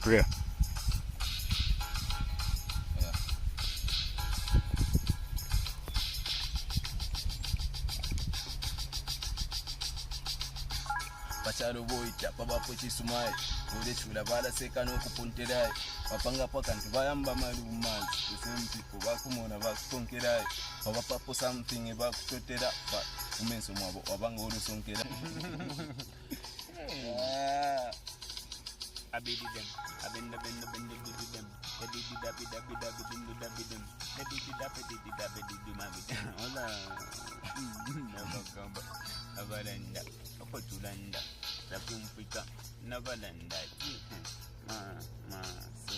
Clear. Yeah. Pachalo boita pabapo chisumai ode chula bala seka no kupunterai papanga pakantu bayamba malumanzi usempipo bakumona bakukonkerai pabapapo something bakutotera but umenso mwabo wabanga olusonkera Abidi them, abenda benda benda didi them, didi dabi dabi dabi dindi dabi them, didi dabi didi mabi. Hola, nabagamba, abalanda, opatulanda, lapumfika, nabalanda. So.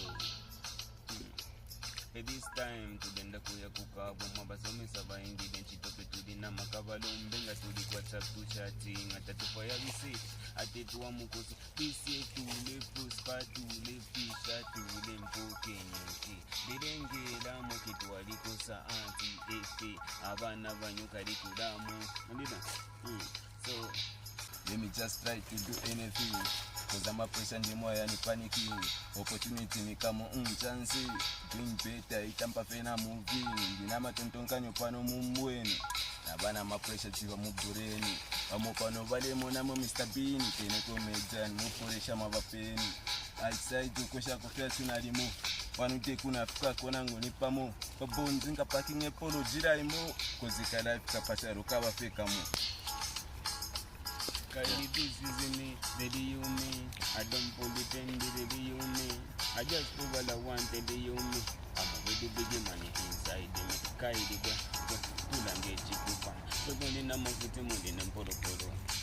This time tugenda kuya kukabo mwabasomesa baingi benchitope tudina makavalo mbenga tuli kwa chaptu shati ngatatufa ya visi atetuwa mukoso pisi tule prospa tule fisha tule mpoke nyuki direngela mwekitu walikosa anti efe abana banyuka likulamu ndina so let me just try to do anything cause I'm a person ndimo yani panicking opportunity ni kama chance doing better itampa fena movie ndina matontonkanyo pano mumbweni nabana ma pressure tiba mubureni amopano vale mona mo Mr Bean tene ko mejan mu poresha mavapeni outside ukosha kofia tunalimo panute kuna fika kona ngoni pamo babonzi nga parking epolo jira imo cause ka life kapata rukaba feka mo Kylie, this is me, baby you me. I don't pretend, baby you me. I just do what I want, baby you me. I'm already big money inside me. Kylie, go, pull and get you to come. So go in a mafute mood in a polo.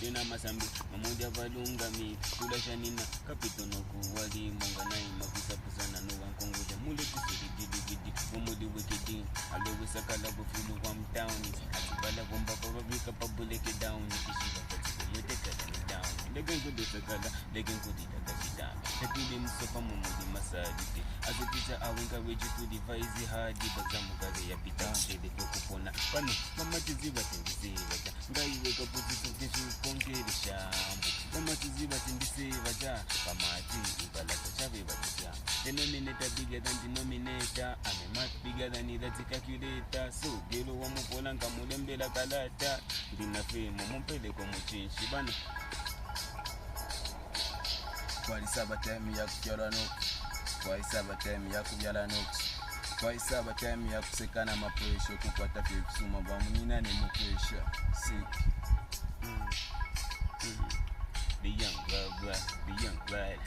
Then I'm a sambi, Mamudia Valunga me. Pula Shanina, Capitono, Wadi, Manganai, Mafisa Pusana, no one Congo, the mullet to see the Mumudi wicked. I always a calabo full of one town. Bala Bomba, probably capabulate down. You take it down. They can go to the color, they can go to the down. The film so from Mumudi Masadi. As a teacher, I will encourage you to devise the hard Bazamuga, the Yapita, the Tokopona. Funny, Mama Tiziba in the Seva. Guy wake up with the tissue, conquer the sham. Mama Tiziba in the Seva, Pamati, Ibalaka Chavi, the nominator bigger than the nominator, and a much bigger than the calculator. So, Gelo Wamupolanka Mudembela Kalata, Dinafe, Mompele Comuchin, Shibana. Kwa isaba time ya kukyala noks, kwa isaba time ya kubyala noks, kwa isaba time ya kusekana mapresho kukwata fye kusuma bamunina ne mupresho sick. The young blood, the young blood.